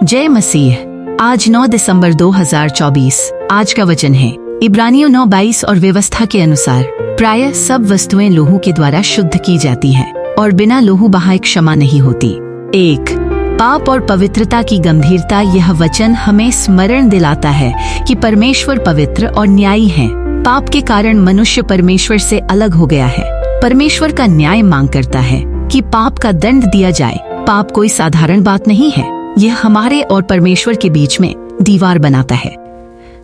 जय मसीह। आज 9 दिसंबर 2024। आज का वचन है इब्रानियों 9:22 और व्यवस्था के अनुसार प्रायः सब वस्तुएं लोहू के द्वारा शुद्ध की जाती हैं और बिना लोहू बहाए क्षमा नहीं होती। 1 पाप और पवित्रता की गंभीरता। यह वचन हमें स्मरण दिलाता है कि परमेश्वर पवित्र और न्यायी है। पाप के कारण मनुष्य परमेश्वर से अलग हो गया है। परमेश्वर का न्याय मांग करता है कि पाप का दंड दिया जाए। पाप कोई साधारण बात नहीं है। यह हमारे और परमेश्वर के बीच में दीवार बनाता है।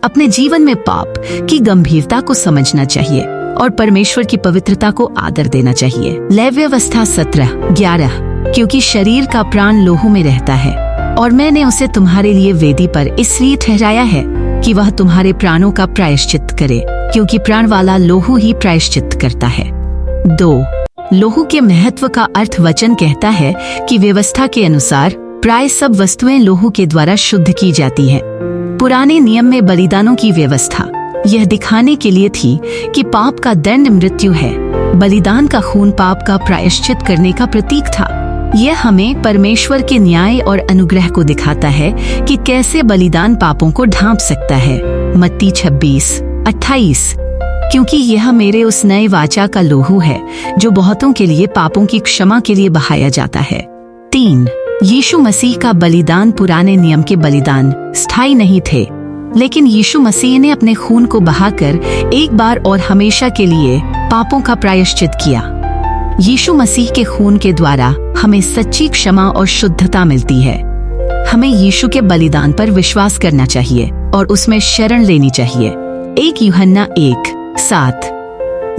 अपने जीवन में पाप की गंभीरता को समझना चाहिए और परमेश्वर की पवित्रता को आदर देना चाहिए। लेवी व्यवस्था 17:11 क्योंकि शरीर का प्राण लोहू में रहता है और मैंने उसे तुम्हारे लिए वेदी पर इसलिए ठहराया है कि वह तुम्हारे प्राणों का प्रायश्चित करे, क्योंकि प्राण वाला लोहू ही प्रायश्चित करता है। 2 लोहू के महत्व का अर्थ। वचन कहता है कि व्यवस्था के अनुसार प्राय सब वस्तुएं लोहू के द्वारा शुद्ध की जाती हैं। पुराने नियम में बलिदानों की व्यवस्था यह दिखाने के लिए थी कि पाप का दंड मृत्यु है। बलिदान का खून पाप का प्रायश्चित करने का प्रतीक था। यह हमें परमेश्वर के न्याय और अनुग्रह को दिखाता है कि कैसे बलिदान पापों को ढांप सकता है। मत्ती 26:28 क्योंकि यह मेरे उस नए वाचा का लोहू है जो बहुतों के लिए पापों की क्षमा के लिए बहाया जाता है। 3 यीशु मसीह का बलिदान। पुराने नियम के बलिदान स्थायी नहीं थे, लेकिन यीशु मसीह ने अपने खून को बहाकर एक बार और हमेशा के लिए पापों का प्रायश्चित किया। यीशु मसीह के खून के द्वारा हमें सच्ची क्षमा और शुद्धता मिलती है। हमें यीशु के बलिदान पर विश्वास करना चाहिए और उसमें शरण लेनी चाहिए। 1 यूहन्ना 1:7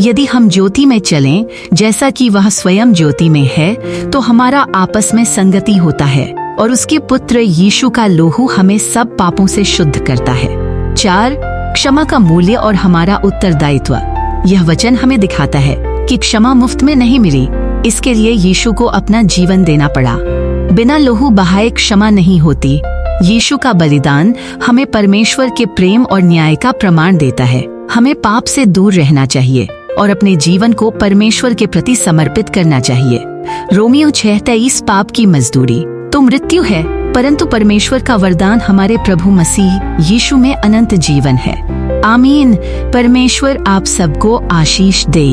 यदि हम ज्योति में चलें जैसा कि वह स्वयं ज्योति में है, तो हमारा आपस में संगति होता है और उसके पुत्र यीशु का लोहू हमें सब पापों से शुद्ध करता है। 4 क्षमा का मूल्य और हमारा उत्तरदायित्व। यह वचन हमें दिखाता है कि क्षमा मुफ्त में नहीं मिली, इसके लिए यीशु को अपना जीवन देना पड़ा। बिना लोहू बहाए क्षमा नहीं होती। यीशु का बलिदान हमें परमेश्वर के प्रेम और न्याय का प्रमाण देता है। हमें पाप से दूर रहना चाहिए और अपने जीवन को परमेश्वर के प्रति समर्पित करना चाहिए। रोमियो 6:23 पाप की मजदूरी तो मृत्यु है, परंतु परमेश्वर का वरदान हमारे प्रभु मसीह यीशु में अनंत जीवन है। आमीन। परमेश्वर आप सबको आशीष दे।